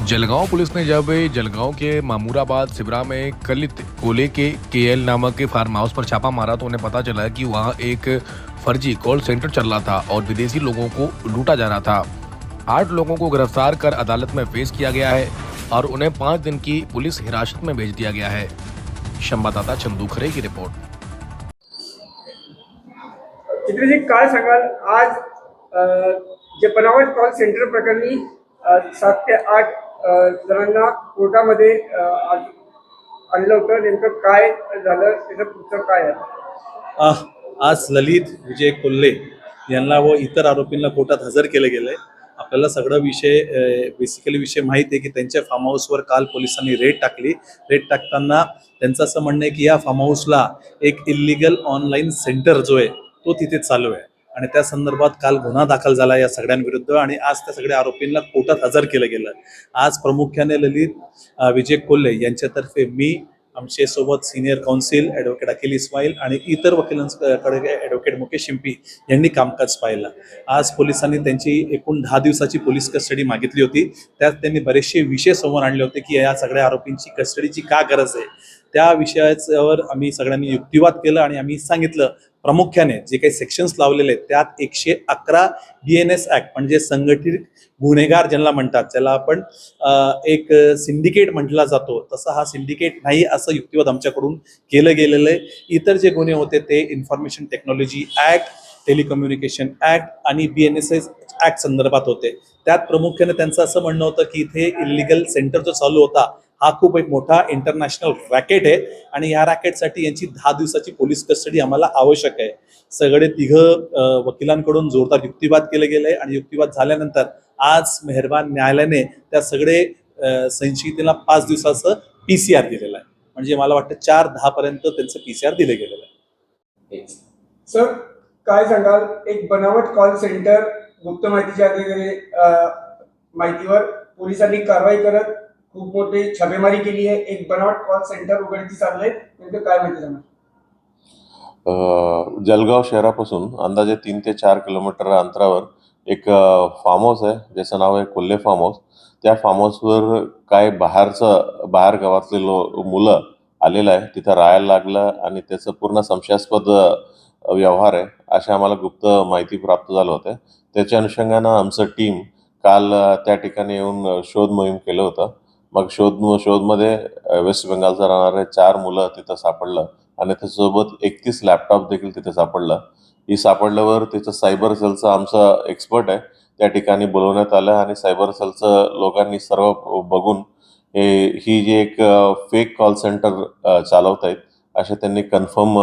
Jalgaon police ने जब जलगांव के मामूराबाद सिबरा में कलित कोले के केएल नामक के फार्म हाउस पर छापा मारा तो उन्हें पता चला कि वहां एक फर्जी कॉल सेंटर चल रहा था और विदेशी लोगों को लूटा जा रहा था। 8 लोगों को गिरफ्तार कर अदालत में पेश किया गया है और उन्हें 5 दिन की पुलिस हिरासत में भेज दिया गया है। संवाददाता चंदू खरे की रिपोर्ट। चित्रजी, काय सांगाल आज जे बनावट कॉल सेंटर प्रकरणी 7 ते 8 जणांना कोर्टामध्ये आणलं होतं, नेमकं काय झालं, त्याचं पुढचं काय आहे? आज ललित विजय कोल्हे यांना व इतर आरोपींना कोर्टात हजर केले गेले। आपल्याला सगळं बेसिकली विषय माहिती आहे की त्यांच्या फार्म हाऊसवर काल पोलिसांनी रेड टाकली। रेड टाकताना त्यांचं असं म्हणणं आहे की या फार्म हाऊसला एक इल्लीगल ऑनलाईन सेंटर जो आहे तो तिथे चालू आहे आणि त्या संदर्भात काल गुन्हा दाखल झाला या सगळ्यांविरुद्ध आणि आज त्या सगळ्या आरोपींना कोर्टात हजर केलं गेलं। आज प्रामुख्याने ललित विजय कोल्हे यांच्यातर्फे मी, आमचे सोबत सिनियर काउन्सिल ॲडव्होकेट अखिल इस्माईल आणि इतर वकिलांकडे ॲडव्होकेट मुकेश शिंपी यांनी कामकाज पाहिलं। आज पोलिसांनी त्यांची एकूण 10 दिवसाची पोलीस कस्टडी मागितली होती। त्यात त्यांनी बरेचसे विषय समोर आणले होते की या सगळ्या आरोपींची कस्टडीची का गरज आहे। त्या विषयावर आम्ही सगळ्यांनी युक्तिवाद केला आणि आम्ही सांगितलं प्रामुख्याने जे काही सेक्शन्स लावलेले आहेत त्यात 111 BNS ॲक्ट म्हणजे संघटित गुन्हेगार ज्यांना म्हणतात, ज्याला आपण एक सिंडिकेट म्हटला जातो, तसा हा सिंडिकेट नाही असं युक्तिवाद आमच्याकडून केलं गेलेलं आहे। इतर जे गुन्हे होते ते information technology act, telecommunication act आणि BNSS ॲक्ट संदर्भात होते। त्यात प्रामुख्याने त्यांचं असं म्हणणं होतं की इथे इल्लीगल सेंटर जो चालू होता हा खूप एक मोठा इंटरनॅशनल रॅकेट आहे आणि या रॅकेटसाठी यांची 10 दिवसाची पोलीस कस्टडी आम्हाला आवश्यक आहे। सगळे तिघं वकिलांकडून जोरदार युक्तिवाद केले गेले आणि युक्तिवाद झाल्यानंतर आज मेहरबान न्यायालयाने त्या सगळे संशयितांना 5 दिवसाचं PCR दिलेलं आहे। म्हणजे मला वाटतं 4/10 पर्यंत त्यांचं PCR दिले गेलेलं आहे। सर, काय सांगाल, एक बनावट कॉल सेंटर गुप्त माहितीच्या माहितीवर पोलिसांनी कारवाई करत खूप मोठी छापेमारी केली आहे। एक बनावट कॉल सेंटर उघडकीस आणलंय, नेमकं काय माहिती सांगा? जलगाव शहरापासून अंदाजे 3 ते 4 किलोमीटर अंतरावर एक फार्म हाऊस आहे ज्याचं नाव आहे कोल्हे फार्म हाऊस। त्या फार्म हाऊसवर काय बाहेर गावातले मुलं आलेलं आहे, तिथं राहायला लागलं आणि त्याचं पूर्ण संशयास्पद व्यवहार आहे अशा आम्हाला गुप्त माहिती प्राप्त झालं होतं। त्याच्या अनुषंगानं आमचं टीम काल त्या ठिकाणी येऊन शोध मोहीम केलं होतं। मग शोधमध्ये वेस्ट बेंगालचं राहणारे 4 मुलं तिथं सापडलं आणि त्याच्यासोबत 31 लॅपटॉप देखील तिथे सापडलं। ही सापडल्यावर तिचं सायबर सेलचं आमचं एक्सपर्ट आहे त्या ठिकाणी बोलवण्यात आलं आणि सायबर सेलचं लोकांनी सर्व बघून ही जी एक फेक कॉल सेंटर चालवत आहेत असे त्यांनी कन्फर्म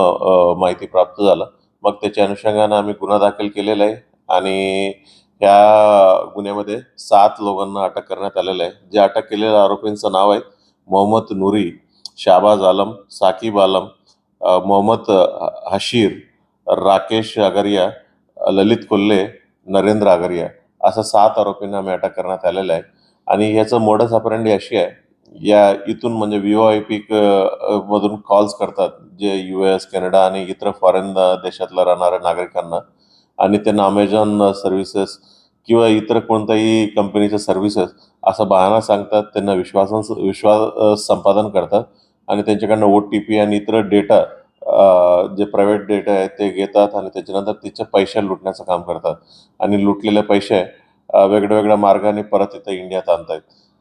माहिती प्राप्त झालं। मग त्याच्या अनुषंगानं आम्ही गुन्हा दाखल केलेला आहे आणि या गुन्ह्यामध्ये 7 लोकांना अटक करण्यात आलेलं आहे। जे अटक केलेल्या आरोपींचं नाव आहे मोहम्मद नूरी, शाहबाज आलम, साकिब आलम, मोहम्मद हशीर, राकेश अगरिया, ललित कोल्हे, नरेंद्र अगरिया असं 7 आरोपींना आम्ही अटक करण्यात आलेलं आहे। आणि ह्याचं मोडस ऑपरेंडी अशी आहे, या इथून म्हणजे VoIP मधून कॉल्स करतात जे US, कॅनडा आणि इतर फॉरेन देशातल्या राहणाऱ्या नागरिकांना आणि त्यांना अमेझॉन सर्व्हिसेस किंवा इतर कोणत्याही कंपनीच्या सर्व्हिसेस असं बहाणा सांगतात, त्यांना विश्वास संपादन करतात आणि त्यांच्याकडनं OTP आणि इतर डेटा जे प्रायव्हेट डेटा आहे ते घेतात आणि त्याच्यानंतर तिचे पैसे लुटण्याचं काम करतात आणि लुटलेले पैसे वेगवेगळ्या मार्गाने परत इथं इंडियात आणतात।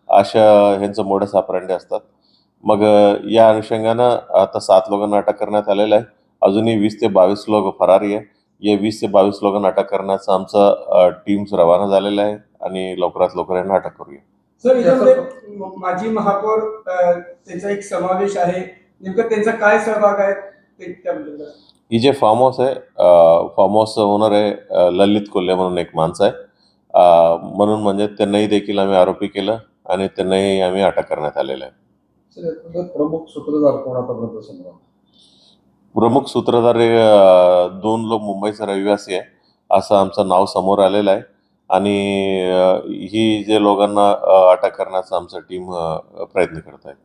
अशा ह्यांचं मोडस ऑपरेंडी असतात। मग या अनुषंगानं आता 7 लोकांना अटक करण्यात आलेलं आहे। अजूनही 20 ते 22 लोक फरारी आहे। या 20 ते 22 लोकांना अटक करण्याचं आमचं टीम्स रवाना झालेलं आहे आणि लवकरात लवकर यांना अटक करूया। सर, याच्यामध्ये माजी महापौर त्यांचा एक समावेश आहे, नेमकं त्यांचा काय सहभाग आहे ते त्याबद्दल? ही जे फार्म हाऊस आहे, फार्म हाऊसचं ओनर आहे ललित कोल्हे म्हणून एक माणसं आहे। म्हणून म्हणजे त्यांनाही देखील आम्ही आरोपी केलं आणि त्यांनाही आम्ही अटक करण्यात आलेलं आहे। प्रमुख सूत्रधार कोण आतापर्यंत समोर? प्रमुख सूत्रधार 2 लोक मुंबईचे रहिवासी आहे असं आमचं नाव समोर आलेलं आहे आणि ही जे लोकांना अटक करण्याचा आमचं टीम प्रयत्न करत आहे।